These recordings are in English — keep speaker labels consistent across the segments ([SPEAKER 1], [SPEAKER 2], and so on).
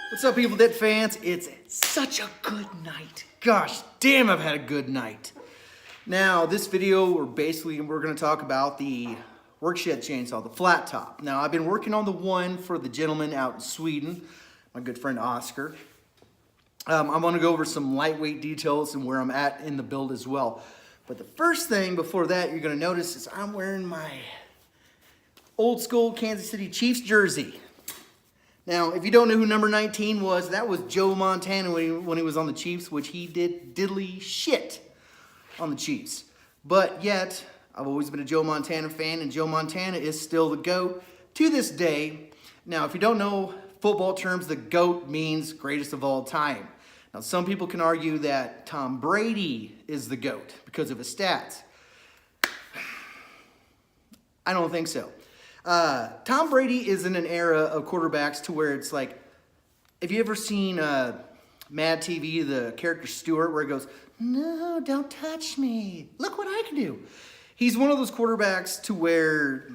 [SPEAKER 1] What's up, Evil Dead fans? It's such a good night. Gosh damn, I've had a good night. Now, this video, we're going to talk about the workshed chainsaw, the flat top. Now, I've been working on the one for the gentleman out in Sweden, my good friend Oscar. I'm going to go over some lightweight details and where I'm at in the build as well. But the first thing before that you're going to notice is I'm wearing my old school Kansas City Chiefs jersey. Now, if you don't know who number 19 was, that was Joe Montana when he was on the Chiefs, which he did diddly shit on the Chiefs. But yet, I've always been a Joe Montana fan, and Joe Montana is still the GOAT to this day. Now, if you don't know football terms, the GOAT means greatest of all time. Now, some people can argue that Tom Brady is the GOAT because of his stats. I don't think so. Tom Brady is in an era of quarterbacks to where it's like, have you ever seen Mad TV, the character Stewart, where he goes, "No, don't touch me. Look what I can do." He's one of those quarterbacks to where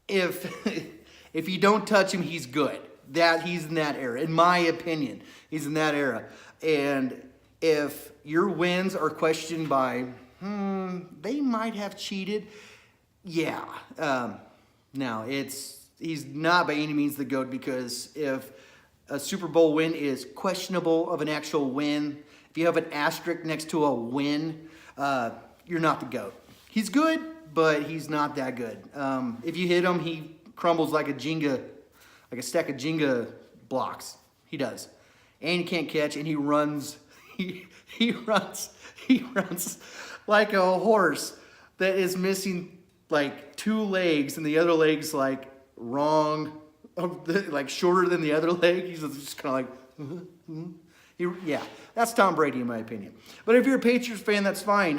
[SPEAKER 1] if you don't touch him, he's good. He's in that era, in my opinion. He's in that era. And if your wins are questioned by, they might have cheated, yeah. Now, he's not by any means the GOAT, because if a Super Bowl win is questionable of an actual win, if you have an asterisk next to a win, you're not the GOAT. He's good, but he's not that good. If you hit him, he crumbles like a stack of Jenga blocks. He does. And he can't catch, and he runs, he runs like a horse that is missing like two legs, and the other leg's like wrong, like shorter than the other leg. He's just kind of like, yeah, that's Tom Brady in my opinion. But if you're a Patriots fan, that's fine.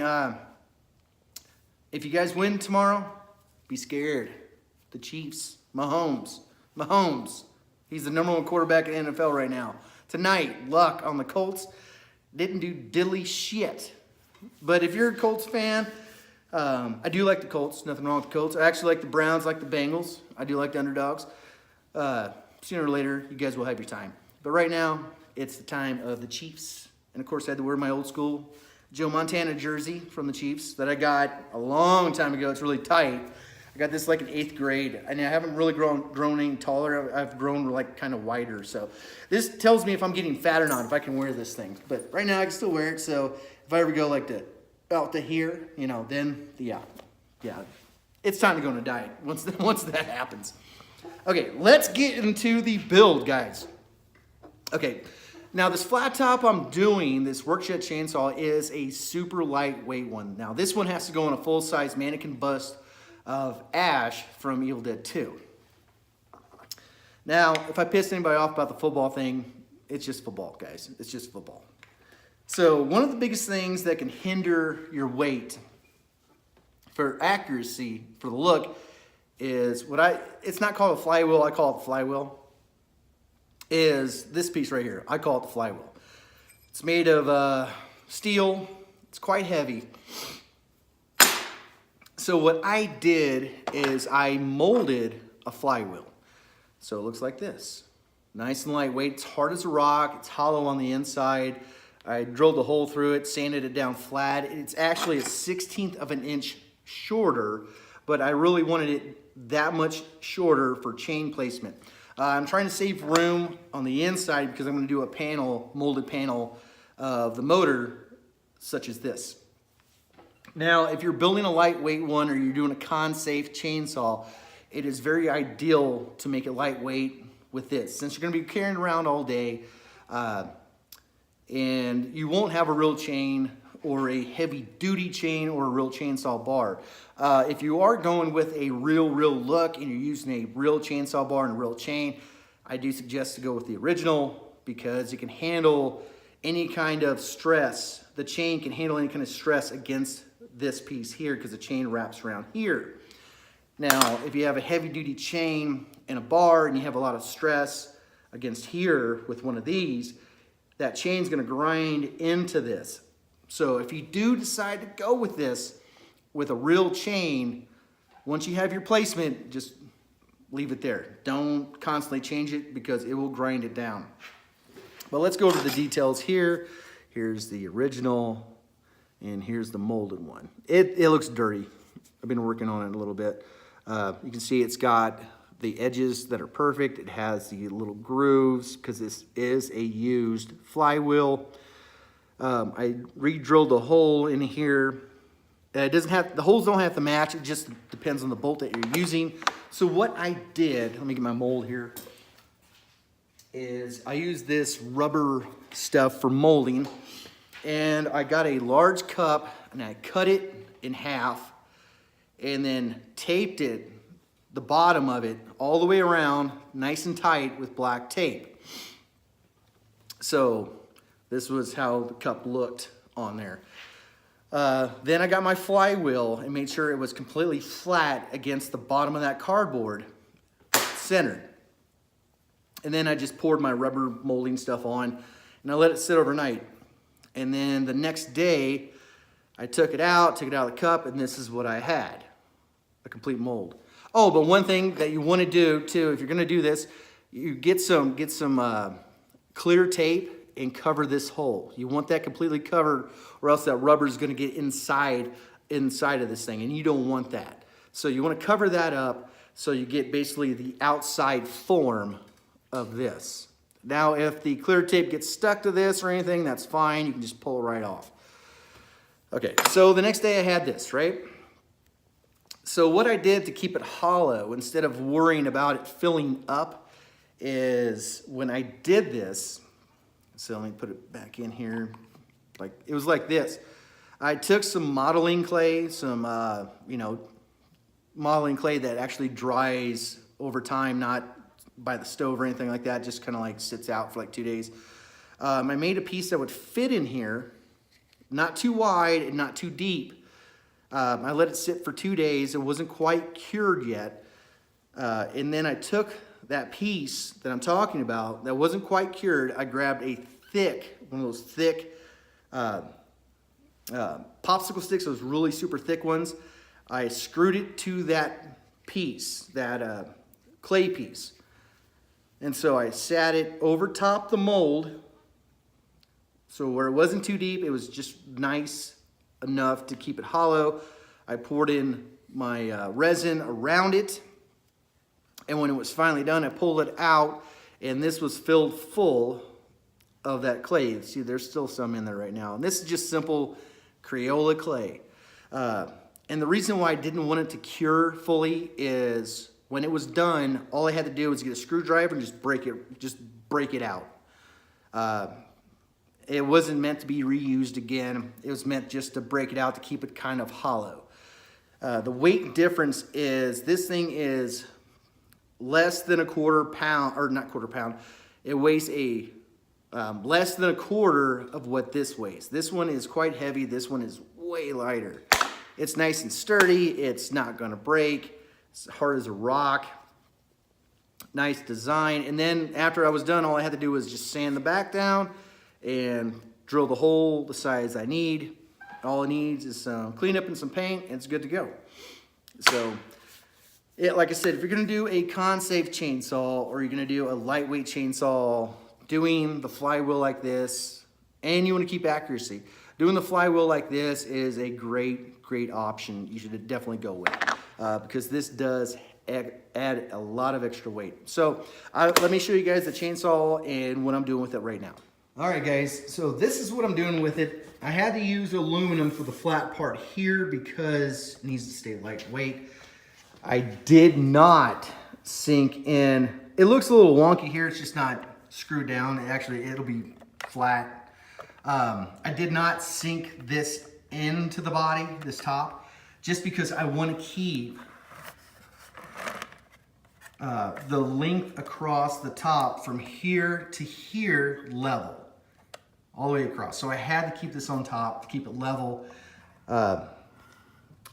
[SPEAKER 1] If you guys win tomorrow, be scared. The Chiefs, Mahomes, he's the #1 quarterback in the NFL right now. Tonight, luck on the Colts, didn't do diddly shit. But if you're a Colts fan, I do like the Colts. Nothing wrong with the Colts. I actually like the Browns, like the Bengals. I do like the underdogs. Sooner or later, you guys will have your time. But right now, it's the time of the Chiefs. And of course, I had to wear my old school Joe Montana jersey from the Chiefs that I got a long time ago. It's really tight. I got this like in 8th grade, and I haven't really grown any taller. I've grown like kind of wider. So this tells me if I'm getting fat or not, if I can wear this thing. But right now, I can still wear it. So if I ever go like out to here, then yeah, it's time to go on a diet once that happens. Okay, let's get into the build, guys. Okay, now this flat top I'm doing, this workshed chainsaw, is a super lightweight one. Now this one has to go on a full-size mannequin bust of Ash from Evil Dead 2. Now, if I piss anybody off about the football thing, it's just football, guys. It's just football. So one of the biggest things that can hinder your weight for accuracy, for the look, is it's not called a flywheel, I call it the flywheel, is this piece right here. I call it the flywheel. It's made of steel. It's quite heavy. So what I did is I molded a flywheel. So it looks like this. Nice and lightweight. It's hard as a rock. It's hollow on the inside. I drilled a hole through it, sanded it down flat. It's actually a 1/16 of an inch shorter, but I really wanted it that much shorter for chain placement. I'm trying to save room on the inside because I'm going to do a molded panel of the motor, such as this. Now, if you're building a lightweight one or you're doing a con-safe chainsaw, it is very ideal to make it lightweight with this, since you're going to be carrying around all day, and you won't have a real chain or a heavy-duty chain or a real chainsaw bar. If you are going with a real look and you're using a real chainsaw bar and a real chain, I do suggest to go with the original because it can handle any kind of stress. The chain can handle any kind of stress against this piece here because the chain wraps around here. Now, if you have a heavy-duty chain and a bar and you have a lot of stress against here with one of these, that chain's going to grind into this. So if you do decide to go with this, with a real chain, once you have your placement, just leave it there. Don't constantly change it because it will grind it down. But let's go to the details here. Here's the original, and here's the molded one. It looks dirty. I've been working on it a little bit. You can see it's got the edges that are perfect. It has the little grooves because this is a used flywheel. I re-drilled a hole in here. It doesn't have, the holes don't have to match. It just depends on the bolt that you're using. So what I did, let me get my mold here, is I used this rubber stuff for molding, and I got a large cup and I cut it in half and then taped it, the bottom of it, all the way around, nice and tight with black tape. So this was how the cup looked on there. Then I got my flywheel and made sure it was completely flat against the bottom of that cardboard, centered. And then I just poured my rubber molding stuff on and I let it sit overnight. And then the next day, I took it out of the cup, and this is what I had, a complete mold. Oh, but one thing that you want to do too, if you're going to do this, you get some clear tape and cover this hole. You want that completely covered, or else that rubber is going to get inside of this thing, and you don't want that. So you want to cover that up so you get basically the outside form of this. Now, if the clear tape gets stuck to this or anything, that's fine. You can just pull it right off. Okay, so the next day I had this, right? So what I did to keep it hollow, instead of worrying about it filling up, is when I did this, so let me put it back in here, like it was like this. I took some modeling clay, modeling clay that actually dries over time, not by the stove or anything like that, just kind of like sits out for like 2 days. I made a piece that would fit in here, not too wide and not too deep. I let it sit for 2 days. It wasn't quite cured yet. And then I took that piece that I'm talking about that wasn't quite cured. I grabbed one of those thick popsicle sticks, those really super thick ones. I screwed it to that piece, that clay piece. And so I sat it over top the mold. So where it wasn't too deep, it was just nice enough to keep it hollow. I poured in my resin around it. And when it was finally done, I pulled it out, and this was filled full of that clay. See, there's still some in there right now. And this is just simple Crayola clay. And the reason why I didn't want it to cure fully is when it was done, all I had to do was get a screwdriver and just break it out. It wasn't meant to be reused again. It was meant just to break it out to keep it kind of hollow. The weight difference is this thing is less than a quarter pound, or not quarter pound. It weighs less than a quarter of what this weighs. This one is quite heavy. This one is way lighter. It's nice and sturdy. It's not going to break. It's hard as a rock. Nice design. And then after I was done, all I had to do was just sand the back down and drill the hole the size I need. All it needs is some cleanup and some paint, and it's good to go. So, like I said, if you're going to do a con-safe chainsaw, or you're going to do a lightweight chainsaw, doing the flywheel like this, and you want to keep accuracy, doing the flywheel like this is a great option. You should definitely go with it. Because this does add a lot of extra weight. So let me show you guys the chainsaw and what I'm doing with it right now. All right, guys, so this is what I'm doing with it. I had to use aluminum for the flat part here because it needs to stay lightweight. I did not sink in. It looks a little wonky here. It's just not screwed down. It'll be flat. I did not sink this into the body, this top, just because I want to keep the length across the top from here to here level, all the way across. So I had to keep this on top to keep it level. I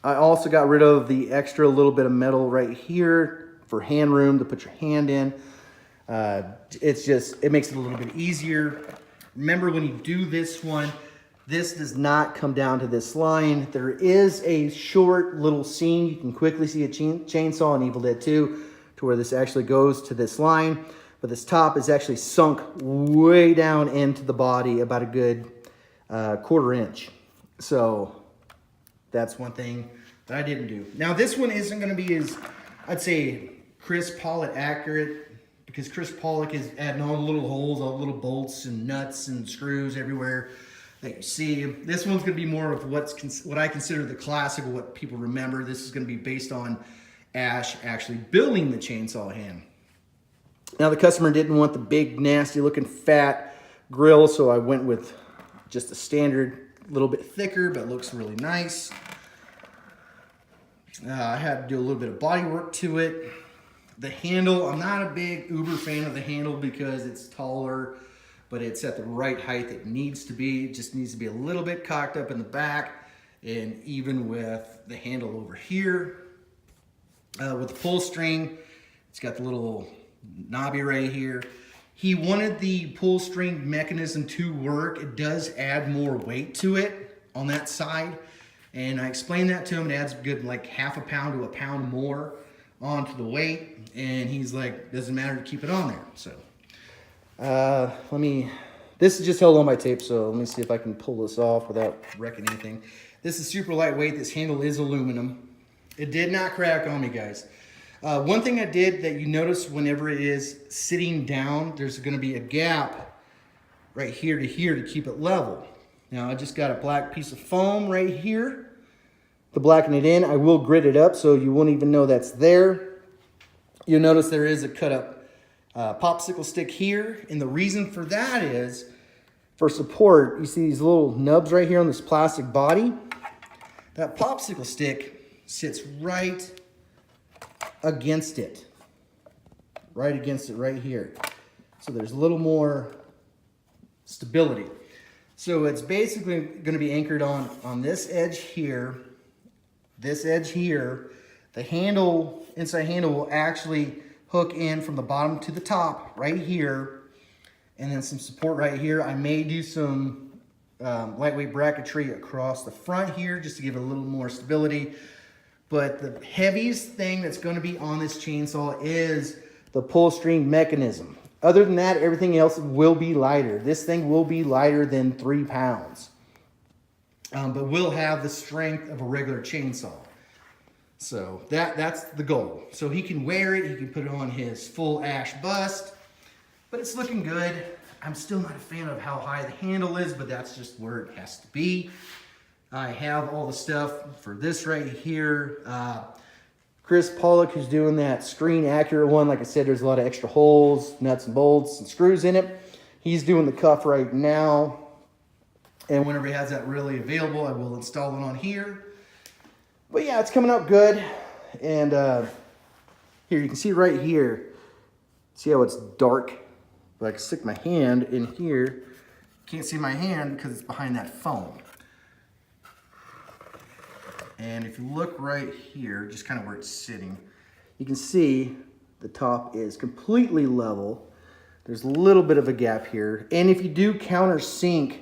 [SPEAKER 1] also got rid of the extra little bit of metal right here for hand room to put your hand in. It makes it a little bit easier. Remember, when you do this one, this does not come down to this line. There is a short little seam. You can quickly see a chainsaw in Evil Dead 2 to where this actually goes to this line. but this top is actually sunk way down into the body, about a good 1/4 inch. So that's one thing that I didn't do. Now this one isn't going to be as, I'd say, Chris Pollock accurate, because Chris Pollock is adding all the little holes, all the little bolts and nuts and screws everywhere that you see. This one's going to be more of what I consider the classic, what people remember. This is going to be based on Ash actually building the chainsaw hand. Now the customer didn't want the big, nasty looking fat grill, so I went with just a standard, little bit thicker, but looks really nice. I had to do a little bit of body work to it. The handle, I'm not a big uber fan of the handle because it's taller, but it's at the right height it needs to be. It just needs to be a little bit cocked up in the back, and even with the handle over here. With the pull string, it's got the little knobby right here. He wanted the pull string mechanism to work. It does add more weight to it on that side, and I explained that to him. It adds good like 1/2 pound to a pound more onto the weight, and he's like, doesn't matter to keep it on there. So this is just held on by tape, so let me see if I can pull this off without wrecking anything. This is super lightweight. This handle is aluminum. It did not crack on me, guys. One thing I did that you notice whenever it is sitting down, there's going to be a gap right here to keep it level. Now I just got a black piece of foam right here to blacken it in. I will grit it up so you won't even know that's there. You'll notice there is a cut up popsicle stick here, and the reason for that is for support. You see these little nubs right here on this plastic body? That popsicle stick sits right against it right here. So there's a little more stability. So it's basically going to be anchored on this edge here, this edge here. The handle, inside handle, will actually hook in from the bottom to the top right here, and then some support right here. I may do some lightweight bracketry across the front here just to give it a little more stability. But the heaviest thing that's going to be on this chainsaw is the pull string mechanism. Other than that, everything else will be lighter. This thing will be lighter than 3 pounds, but will have the strength of a regular chainsaw. So that's the goal. So he can wear it, he can put it on his full Ash bust, but it's looking good. I'm still not a fan of how high the handle is, but that's just where it has to be. I have all the stuff for this right here. Chris Pollock, who's doing that screen accurate one, like I said, there's a lot of extra holes, nuts and bolts and screws in it. He's doing the cuff right now. And whenever he has that really available, I will install it on here. But yeah, it's coming out good. And here, you can see right here, see how it's dark? But I can stick my hand in here. Can't see my hand because it's behind that foam. And if you look right here, just kind of where it's sitting, you can see the top is completely level. There's a little bit of a gap here. And if you do countersink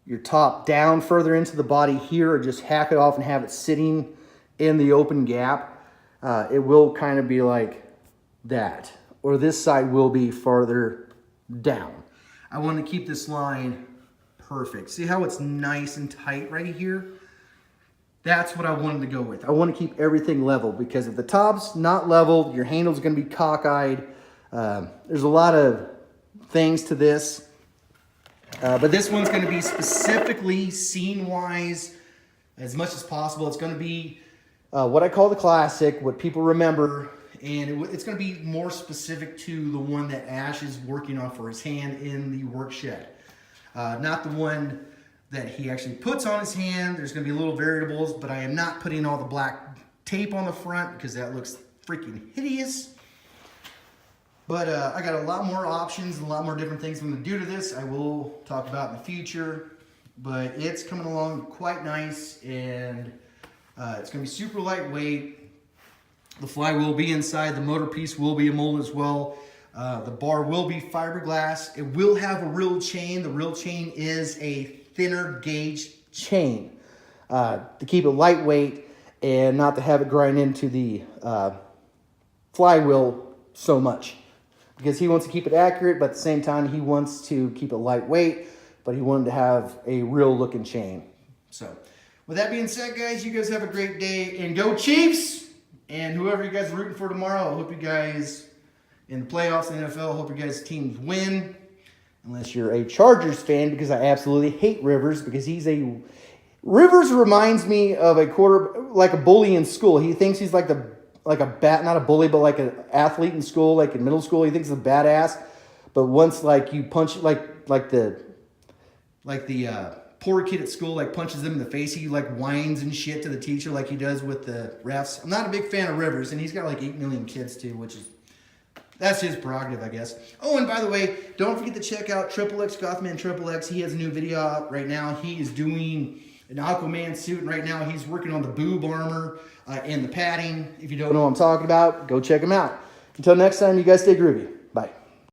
[SPEAKER 1] your top down further into the body here, or just hack it off and have it sitting in the open gap, it will kind of be like that. Or this side will be farther down. I want to keep this line perfect. See how it's nice and tight right here? That's what I wanted to go with. I want to keep everything level, because if the top's not level, your handle's going to be cockeyed. There's a lot of things to this. But this one's going to be specifically scene-wise as much as possible. It's going to be what I call the classic, what people remember. And it's going to be more specific to the one that Ash is working on for his hand in the workshed. Not the one that he actually puts on his hand. There's going to be little variables, but I am not putting all the black tape on the front because that looks freaking hideous. But I got a lot more options and a lot more different things I'm going to do to this. I will talk about in the future, but it's coming along quite nice, and it's going to be super lightweight. The fly will be inside. The motor piece will be a mold as well. The bar will be fiberglass. It will have a real chain. The real chain is a thinner gauge chain to keep it lightweight and not to have it grind into the flywheel so much. because he wants to keep it accurate, but at the same time, he wants to keep it lightweight, but he wanted to have a real looking chain. So with that being said, guys, you guys have a great day, and go Chiefs! And whoever you guys are rooting for tomorrow, I hope you guys in the playoffs in the NFL, I hope you guys' teams win. Unless you're a Chargers fan, because I absolutely hate Rivers, because Rivers reminds me of like a bully in school. He thinks he's like a not a bully, but like an athlete in school, like in middle school. He thinks he's a badass. But once like you punch like the poor kid at school like punches him in the face, he like whines and shit to the teacher like he does with the refs. I'm not a big fan of Rivers, and he's got like 8 million kids too, which is that's his prerogative, I guess. Oh, and by the way, don't forget to check out XXX Gothman XXX. He has a new video out right now. He is doing an Aquaman suit, and right now he's working on the boob armor and the padding. If you don't know what I'm talking about, go check him out. Until next time, you guys stay groovy. Bye.